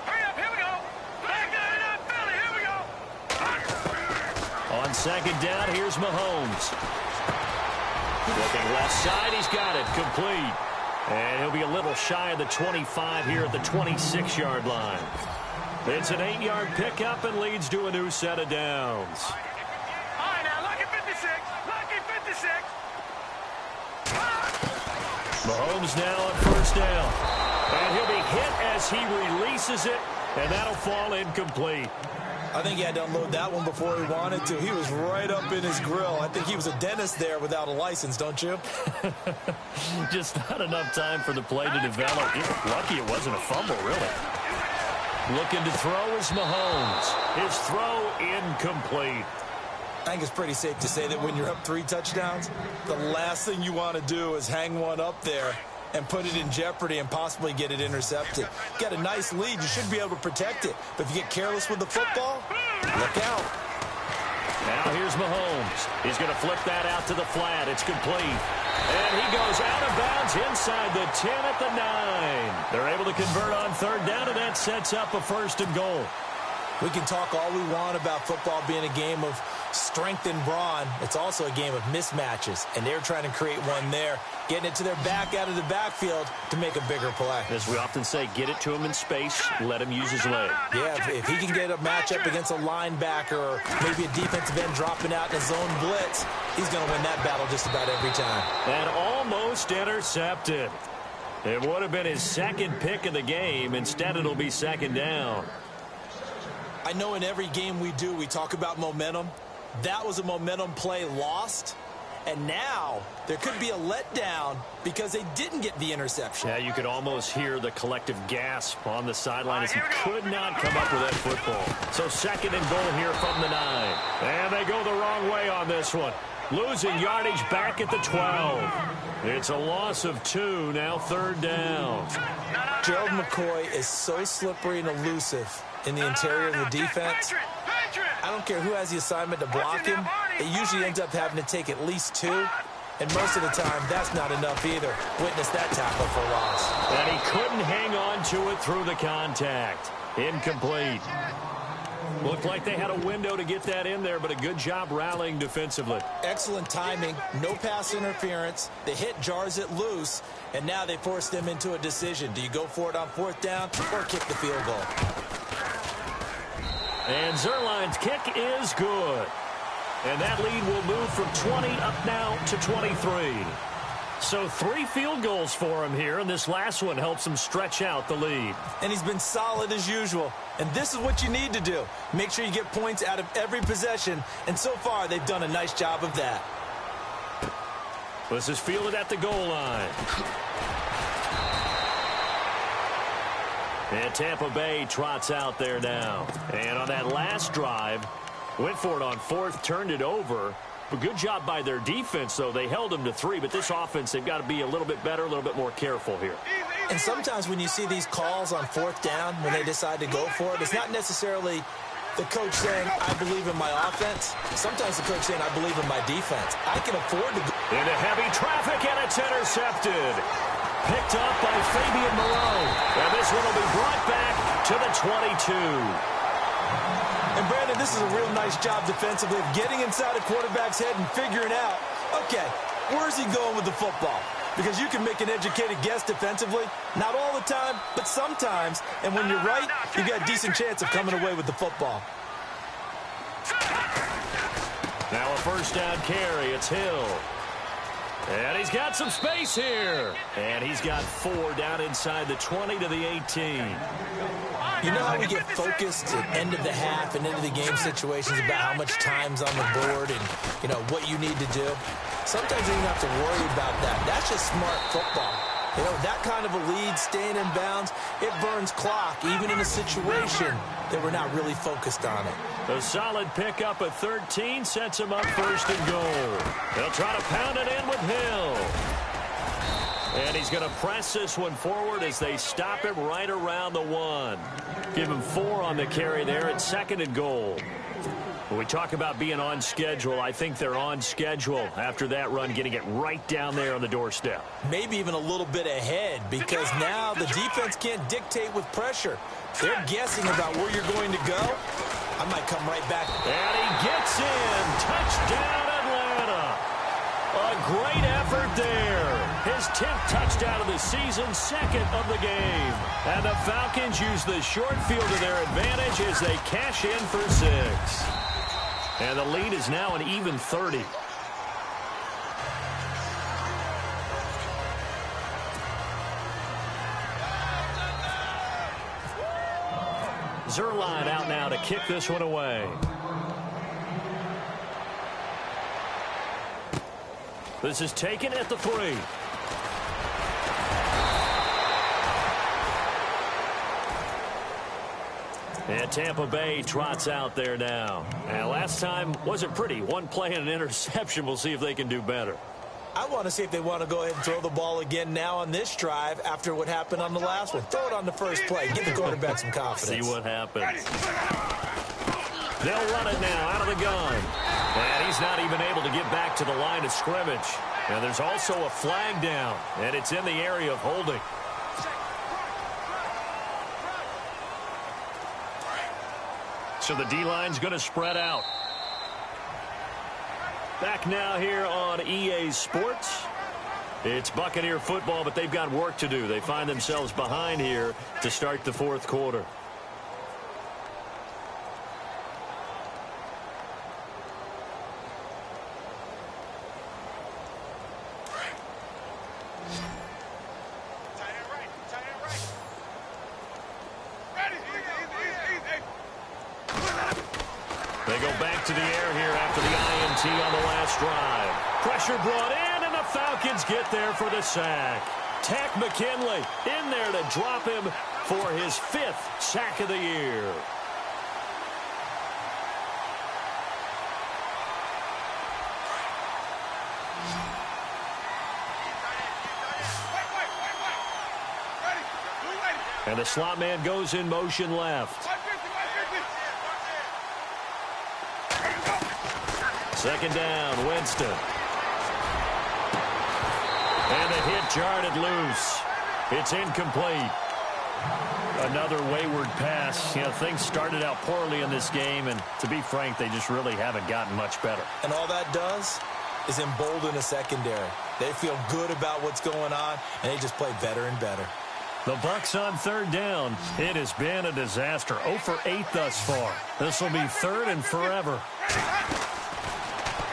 Hurry up, here we go. Here we go. On second down, here's Mahomes. Looking left side, he's got it, complete. And he'll be a little shy of the 25 here at the 26-yard line. It's an 8-yard pickup and leads to a new set of downs. All right, now, lucky 56. Lucky 56. Mahomes now on first down. And he'll be hit as he releases it, and that'll fall incomplete. I think he had to unload that one before he wanted to. He was right up in his grill. I think he was a dentist there without a license, don't you? Just not enough time for the play to develop. Lucky it wasn't a fumble, really. Looking to throw is Mahomes. His throw incomplete. I think it's pretty safe to say that when you're up 3 touchdowns, the last thing you want to do is hang one up there and put it in jeopardy and possibly get it intercepted. Get a nice lead, you should be able to protect it. But if you get careless with the football, look out. Now here's Mahomes. He's going to flip that out to the flat. It's complete. And he goes out of bounds inside the 10 at the 9. They're able to convert on third down, and that sets up a 1st and goal. We can talk all we want about football being a game of strength and brawn. It's also a game of mismatches, and they're trying to create one there, getting it to their back out of the backfield to make a bigger play. As we often say, get it to him in space, let him use his leg. Yeah, if he can get a matchup against a linebacker or maybe a defensive end dropping out in a zone blitz, he's going to win that battle just about every time. And almost intercepted. It would have been his 2nd pick of the game. Instead, it'll be 2nd down. I know in every game we do, we talk about momentum. That was a momentum play lost. And now there could be a letdown because they didn't get the interception. Yeah, you could almost hear the collective gasp on the sideline as he could not come up with that football. So 2nd and goal here from the 9. And they go the wrong way on this one. Losing yardage back at the 12. It's a loss of 2, now 3rd down. Gerald McCoy is so slippery and elusive in the interior of the defense. I don't care who has the assignment to block him. It usually ends up having to take at least 2. And most of the time, that's not enough either. Witness that tackle for loss. And he couldn't hang on to it through the contact. Incomplete. Looked like they had a window to get that in there, but a good job rallying defensively. Excellent timing. No pass interference. The hit jars it loose, and now they force them into a decision. Do you go for it on 4th down or kick the field goal? And Zerline's kick is good. And that lead will move from 20 up now to 23. So 3 field goals for him here, and this last one helps him stretch out the lead. And he's been solid as usual. And this is what you need to do. Make sure you get points out of every possession. And so far, they've done a nice job of that. This is fielded at the goal line. And Tampa Bay trots out there now. And on that last drive, went for it on 4th, turned it over. A good job by their defense, though. They held them to 3, but this offense, they've got to be a little bit better, a little bit more careful here. And sometimes when you see these calls on 4th down, when they decide to go for it, it's not necessarily the coach saying, I believe in my offense. Sometimes the coach saying, I believe in my defense. I can afford to go. Into heavy traffic, and it's intercepted. Picked up by Fabian Moreau. And this one will be brought back to the 22. And, Brandon, this is a real nice job defensively of getting inside a quarterback's head and figuring out, okay, where's he going with the football? Because you can make an educated guess defensively. Not all the time, but sometimes. And when you're right, you've got a decent chance of coming away with the football. Now a first down carry. It's Hill. And he's got some space here. And he's got 4 down inside the 20 to the 18. You know how we get focused at end of the half and into the game situations about how much time's on the board and, you know, what you need to do? Sometimes you don't have to worry about that. That's just smart football. You know, that kind of a lead, staying in bounds, it burns clock, even in a situation that we're not really focused on it. A solid pickup at 13 sets him up first and goal. They'll try to pound it in with Hill. And he's going to press this one forward as they stop him right around the 1. Give him 4 on the carry there at 2nd and goal. When we talk about being on schedule, I think they're on schedule after that run, getting it right down there on the doorstep. Maybe even a little bit ahead, because now the defense can't dictate with pressure. They're guessing about where you're going to go. I might come right back. And he gets in. Touchdown, Atlanta. A great effort there. His 10th touchdown of the season, 2nd of the game. And the Falcons use the short field to their advantage as they cash in for 6. And the lead is now an even 30. Zerline out now to kick this one away. This is taken at the 3. And Tampa Bay trots out there now. And last time wasn't pretty. One play and an interception. We'll see if they can do better. I want to see if they want to go ahead and throw the ball again now on this drive after what happened on the last one. Throw it on the first play. Give the quarterback some confidence. See what happens. They'll run it now out of the gun. And he's not even able to get back to the line of scrimmage. And there's also a flag down. And it's in the area of holding. So the D-line's going to spread out. Back now here on EA Sports. It's Buccaneer football, but they've got work to do. They find themselves behind here to start the 4th quarter. They go back to the air here after the INT on the last drive. Pressure brought in, and the Falcons get there for the sack. Tack McKinley in there to drop him for his 5th sack of the year. And the slot man goes in motion left. 2nd down, Winston. And the hit jarred loose. It's incomplete. Another wayward pass. You know, things started out poorly in this game, and to be frank, they just really haven't gotten much better. And all that does is embolden a secondary. They feel good about what's going on, and they just play better and better. The Bucs on 3rd down. It has been a disaster. 0 for 8 thus far. This will be 3rd and forever.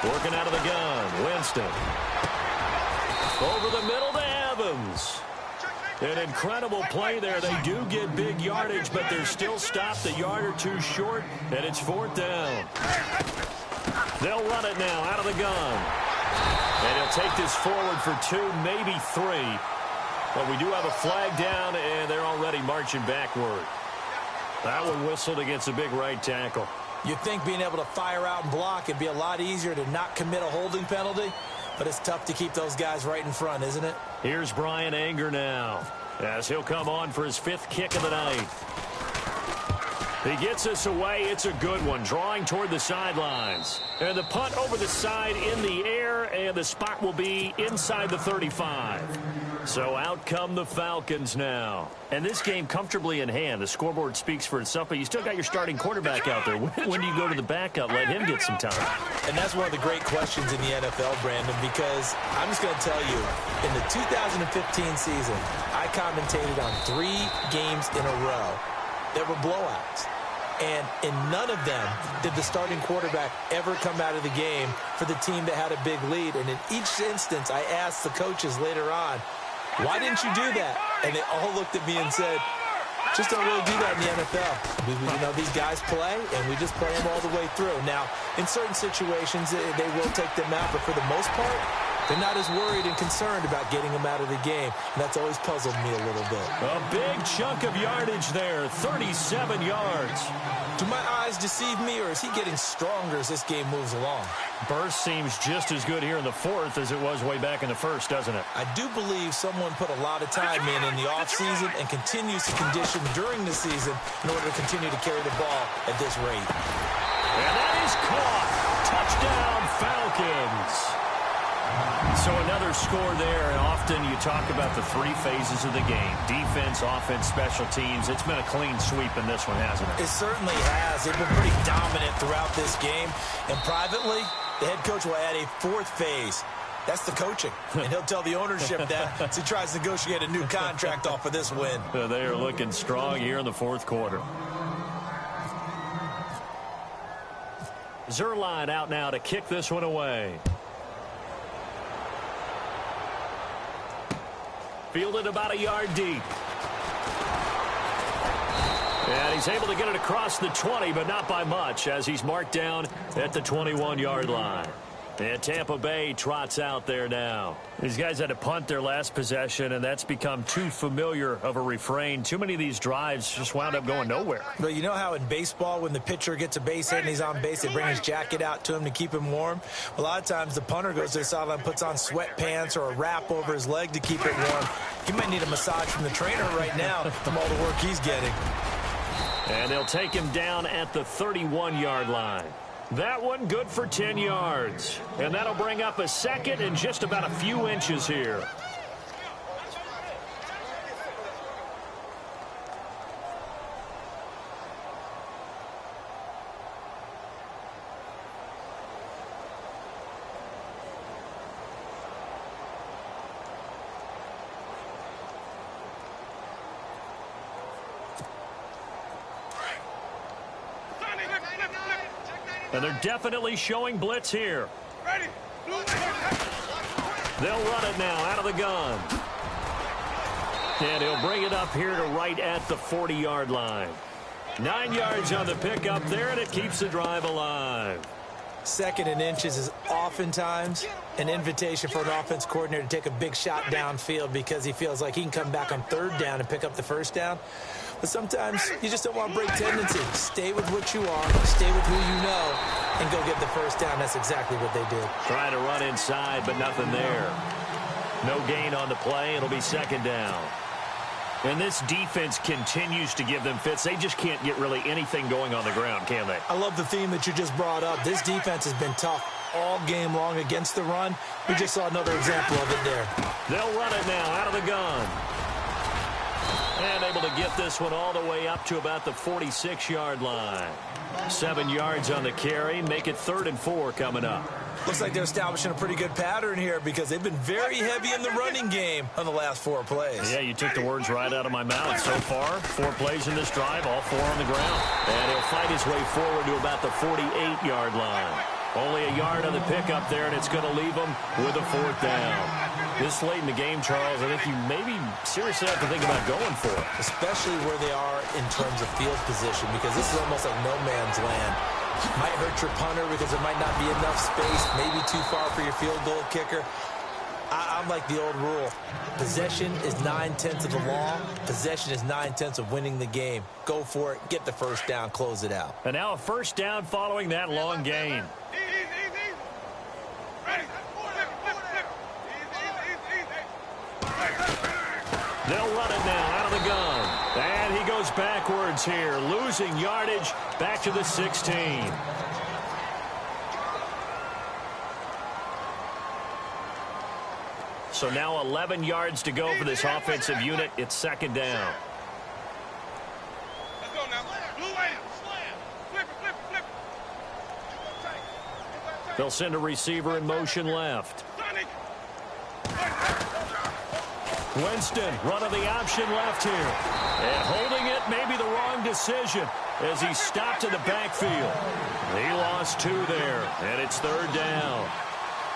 Working out of the gun, Winston. Over the middle to Evans. An incredible play there. They do get big yardage, but they're still stopped a yard or 2 short, and it's 4th down. They'll run it now out of the gun. And he'll take this forward for 2, maybe 3. But we do have a flag down, and they're already marching backward. That one whistled against a big right tackle. You'd think being able to fire out and block would be a lot easier to not commit a holding penalty, but it's tough to keep those guys right in front, isn't it? Here's Brian Anger now, as he'll come on for his 5th kick of the night. He gets us away. It's a good one, drawing toward the sidelines. And the punt over the side in the air, and the spot will be inside the 35. So out come the Falcons now. And this game comfortably in hand. The scoreboard speaks for itself, but you still got your starting quarterback out there. When do you go to the backup, let him get some time? And that's one of the great questions in the NFL, Brandon, because I'm just going to tell you, in the 2015 season, I commentated on 3 games in a row that were blowouts. And in none of them did the starting quarterback ever come out of the game for the team that had a big lead. And in each instance, I asked the coaches later on, why didn't you do that? And they all looked at me and said, just don't really do that in the NFL. You know, these guys play, and we just play them all the way through. Now, in certain situations, they will take them out, but for the most part, they're not as worried and concerned about getting them out of the game. And that's always puzzled me a little bit. A big chunk of yardage there, 37 yards. Do my eyes deceive me, or is he getting stronger as this game moves along? Burst seems just as good here in the 4th as it was way back in the 1st, doesn't it? I do believe someone put a lot of time in the offseason and continues to condition during the season in order to continue to carry the ball at this rate. And that is caught. Touchdown, Falcons. So another score there, and often you talk about the 3 phases of the game. Defense, offense, special teams. It's been a clean sweep in this one, hasn't it? It certainly has. They've been pretty dominant throughout this game. And privately, the head coach will add a 4th phase. That's the coaching. And he'll tell the ownership that as he tries to negotiate a new contract off of this win. They are looking strong here in the 4th quarter. Zerline out now to kick this one away. Fielded about a yard deep. And he's able to get it across the 20, but not by much, as he's marked down at the 21-yard line. And Tampa Bay trots out there now. These guys had to punt their last possession, and that's become too familiar of a refrain. Too many of these drives just wound up going nowhere. But you know how in baseball, when the pitcher gets a base hit and he's on base, they bring his jacket out to him to keep him warm? A lot of times the punter goes to the sideline, puts on sweatpants or a wrap over his leg to keep it warm. He might need a massage from the trainer right now from all the work he's getting. And they'll take him down at the 31-yard line. That one good for 10 yards. And that'll bring up a 2nd and just about a few inches here. And they're definitely showing blitz here. Ready. They'll run it now out of the gun. And he'll bring it up here to right at the 40-yard line. 9 yards on the pickup there, and it keeps the drive alive. 2nd and inches is oftentimes an invitation for an offense coordinator to take a big shot downfield because he feels like he can come back on 3rd down and pick up the 1st down. But sometimes you just don't want to break tendency. Stay with what you are, stay with who you know, and go get the 1st down. That's exactly what they did. Trying to run inside, but nothing there. No gain on the play. It'll be 2nd down. And this defense continues to give them fits. They just can't get really anything going on the ground, can they? I love the theme that you just brought up. This defense has been tough all game long against the run. We just saw another example of it there. They'll run it now out of the gun. And able to get this one all the way up to about the 46-yard line. 7 yards on the carry. Make it 3rd and 4 coming up. Looks like they're establishing a pretty good pattern here because they've been very heavy in the running game on the last 4 plays. Yeah, you took the words right out of my mouth. So far, 4 plays in this drive, all 4 on the ground. And he'll fight his way forward to about the 48-yard line. Only a yard on the pickup there, and it's going to leave him with a 4th down. This late in the game, Charles, I think you maybe seriously have to think about going for it. Especially where they are in terms of field position, because this is almost like no man's land. Might hurt your punter because there might not be enough space, maybe too far for your field goal kicker. I'm I'm like the old rule. Possession is 9/10 of the law. Possession is 9/10 of winning the game. Go for it. Get the first down. Close it out. And now a first down following that long gain. They'll run it now out of the gun. And he goes backwards here, losing yardage back to the 16. So now 11 yards to go for this offensive unit. It's second down. Let's go now. Blue way. Slam. Flip it, flip it, flip it. They'll send a receiver in motion left. Winston, run of the option left here. And holding it may be the wrong decision as he stopped in the backfield. He lost 2 there, and it's third down.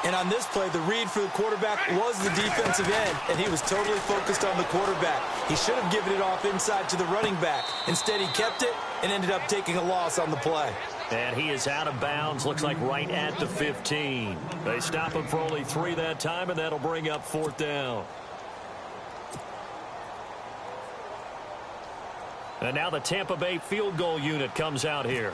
And on this play, the read for the quarterback was the defensive end, and he was totally focused on the quarterback. He should have given it off inside to the running back. Instead, he kept it and ended up taking a loss on the play. And he is out of bounds, looks like right at the 15. They stop him for only 3 that time, and that'll bring up fourth down. And now the Tampa Bay field goal unit comes out here.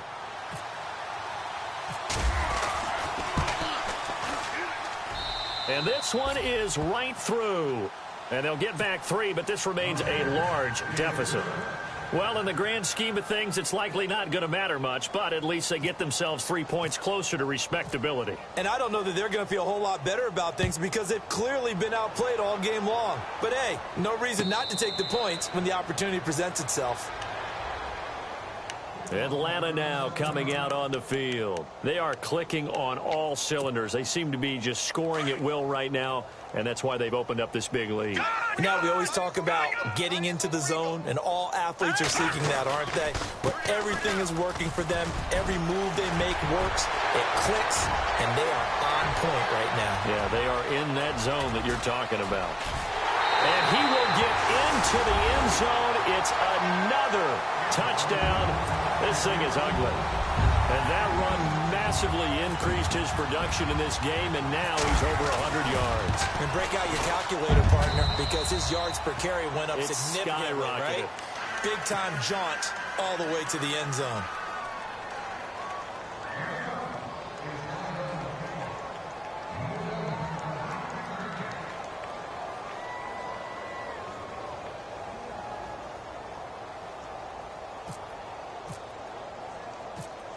And this one is right through. And they'll get back 3, but this remains a large deficit. Well, in the grand scheme of things, it's likely not going to matter much, but at least they get themselves 3 points closer to respectability. And I don't know that they're going to feel a whole lot better about things because they've clearly been outplayed all game long. But, hey, no reason not to take the points when the opportunity presents itself. Atlanta now coming out on the field. They are clicking on all cylinders. They seem to be just scoring at will right now, and that's why they've opened up this big lead. Now, we always talk about getting into the zone, and all athletes are seeking that, aren't they? Where everything is working for them, every move they make works, it clicks, and they are on point right now. Yeah, they are in that zone that you're talking about. And he will get into the end zone. It's another touchdown. This thing is ugly. And that run massively increased his production in this game, and now he's over 100 yards. And break out your calculator, partner, because his yards per carry went up significantly, skyrocketed. right? Big-time jaunt all the way to the end zone.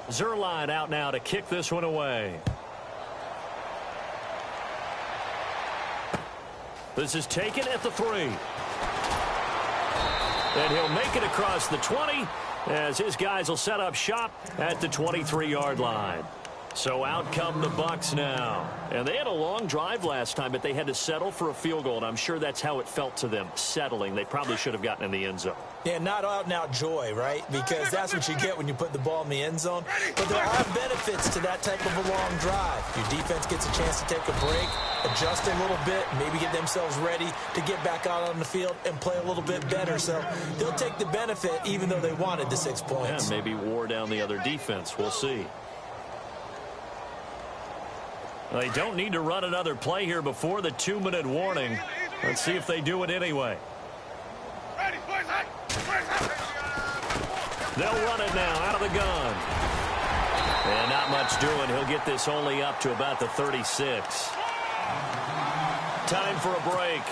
Zerline out now to kick this one away. This is taken at the 3. And he'll make it across the 20 as his guys will set up shop at the 23-yard line. So out come the Bucs now. And they had a long drive last time, but they had to settle for a field goal, and I'm sure that's how it felt to them, settling. They probably should have gotten in the end zone. Yeah, not out-and-out joy, right? Because that's what you get when you put the ball in the end zone. But there are benefits to that type of a long drive. Your defense gets a chance to take a break, adjust a little bit, maybe get themselves ready to get back out on the field and play a little bit better. So they'll take the benefit even though they wanted the 6 points. Yeah, maybe wore down the other defense. We'll see. They don't need to run another play here before the 2-minute warning. Let's see if they do it anyway. They'll run it now out of the gun. And not much doing. He'll get this only up to about the 36. Time for a break.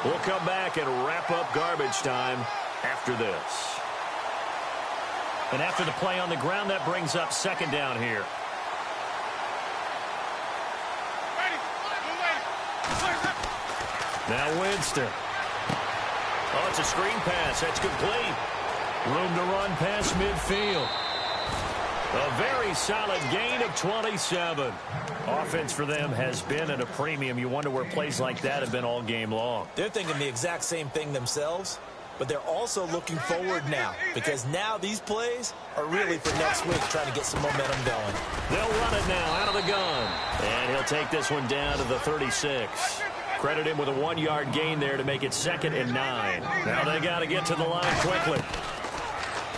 We'll come back and wrap up garbage time after this. And after the play on the ground, that brings up second down here. Now Winston. Oh, it's a screen pass. That's complete. Room to run past midfield. A very solid gain of 27. Offense for them has been at a premium. You wonder where plays like that have been all game long. They're thinking the exact same thing themselves, but they're also looking forward now because now these plays are really for next week, trying to get some momentum going. They'll run it now out of the gun. And he'll take this one down to the 36. Credit him with a 1-yard gain there to make it 2nd and 9. Now they got to get to the line quickly.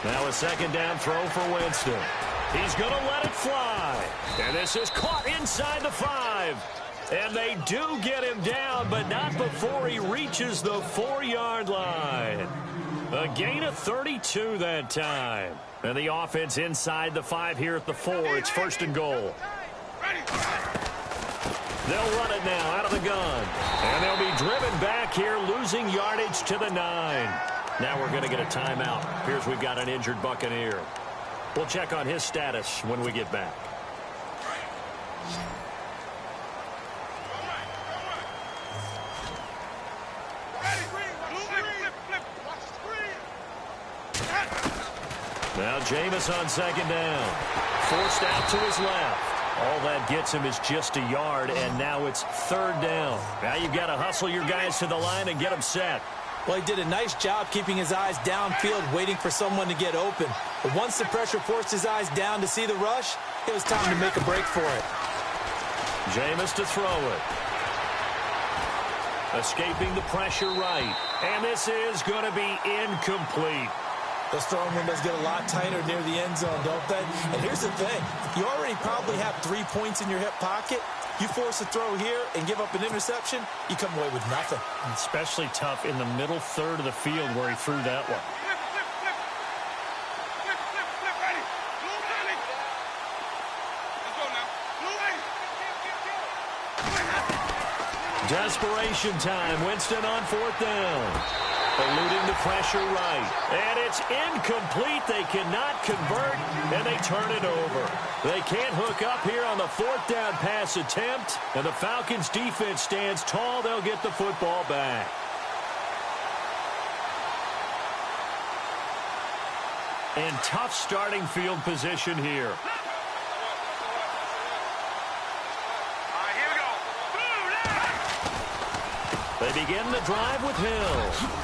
Now a second down throw for Winston. He's going to let it fly. And this is caught inside the 5. And they do get him down, but not before he reaches the 4-yard line. A gain of 32 that time. And the offense inside the 5 here at the 4. It's 1st and goal. They'll run it now out of the gun. And they'll be driven back here, losing yardage to the 9. Now we're going to get a timeout. Here's we've got an injured Buccaneer. We'll check on his status when we get back. Now Jameis on 2nd down. Forced out to his left. All that gets him is just a yard, and now it's 3rd down. Now you've got to hustle your guys to the line and get them set. Well, he did a nice job keeping his eyes downfield, waiting for someone to get open. But once the pressure forced his eyes down to see the rush, it was time to make a break for it. Jameis to throw it. Escaping the pressure right. And this is going to be incomplete. Those throwing windows get a lot tighter near the end zone, don't they? And here's the thing. You already probably have 3 points in your hip pocket. You force a throw here and give up an interception, you come away with nothing. Especially tough in the middle third of the field where he threw that one. Desperation time. Winston on 4th down. Eluding the pressure right. And it's incomplete. They cannot convert, and they turn it over. They can't hook up here on the 4th down pass attempt, and the Falcons' defense stands tall. They'll get the football back. And tough starting field position here. They begin the drive with Hill.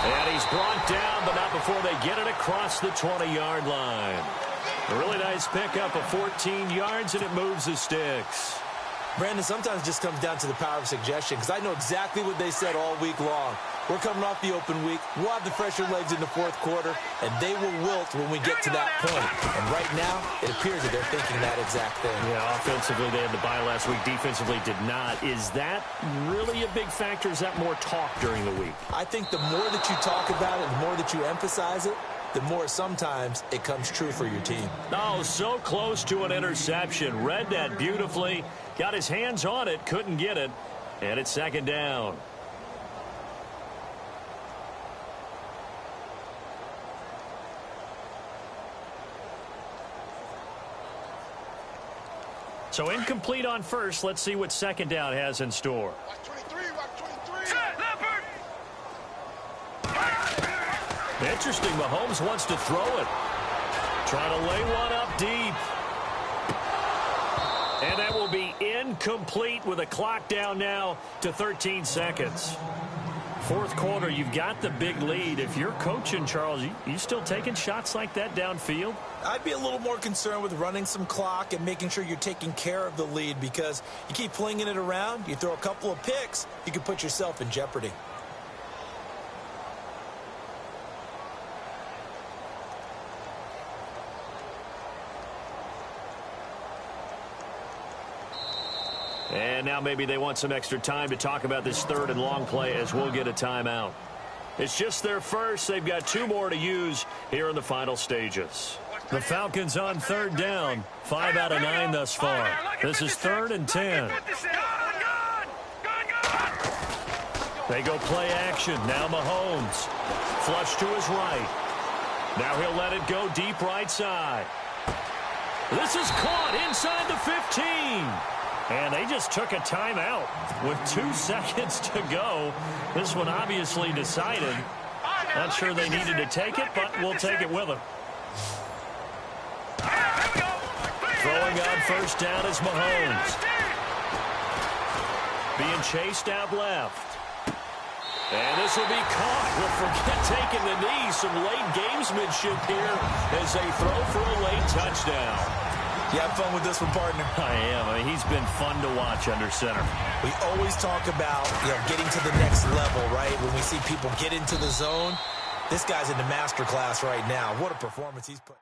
And he's brought down, but not before they get it across the 20-yard line. A really nice pickup of 14 yards, and it moves the sticks. Brandon, sometimes it just comes down to the power of suggestion, because I know exactly what they said all week long. We're coming off the open week. We'll have the fresher legs in the 4th quarter, and they will wilt when we get to that point. And right now, it appears that they're thinking that exact thing. Yeah, offensively, they had the bye last week. Defensively, did not. Is that really a big factor? Is that more talk during the week? I think the more that you talk about it, the more that you emphasize it, the more sometimes it comes true for your team. Oh, so close to an interception. Read that beautifully. Got his hands on it, couldn't get it. And it's 2nd down. So incomplete on first. Let's see what 2nd down has in store. Watch 23, watch 23. Set, Leopard! Interesting. Mahomes wants to throw it. Trying to lay one up deep. And that will be incomplete with a clock down now to 13 seconds. 4th quarter, you've got the big lead. If you're coaching, Charles, you still taking shots like that downfield? I'd be a little more concerned with running some clock and making sure you're taking care of the lead, because you keep flinging it around, you throw a couple of picks, you can put yourself in jeopardy. And now maybe they want some extra time to talk about this 3rd and long play, as we'll get a timeout. It's just their first. They've got 2 more to use here in the final stages. The Falcons on 3rd down. 5 out of 9 thus far. This is 3rd and 10. They go play action. Now Mahomes. Flush to his right. Now he'll let it go deep right side. This is caught inside the 15. And they just took a timeout with 2 seconds to go. This one obviously decided. Not sure they needed to take it, but we'll take it with them. Throwing on 1st down is Mahomes. Being chased out left. And this will be caught. We'll forget taking the knee. Some late gamesmanship here as they throw for a late touchdown. You have fun with this one, partner? I am. I mean, he's been fun to watch under center. We always talk about, getting to the next level, right? When we see people get into the zone, this guy's in the master class right now. What a performance he's put.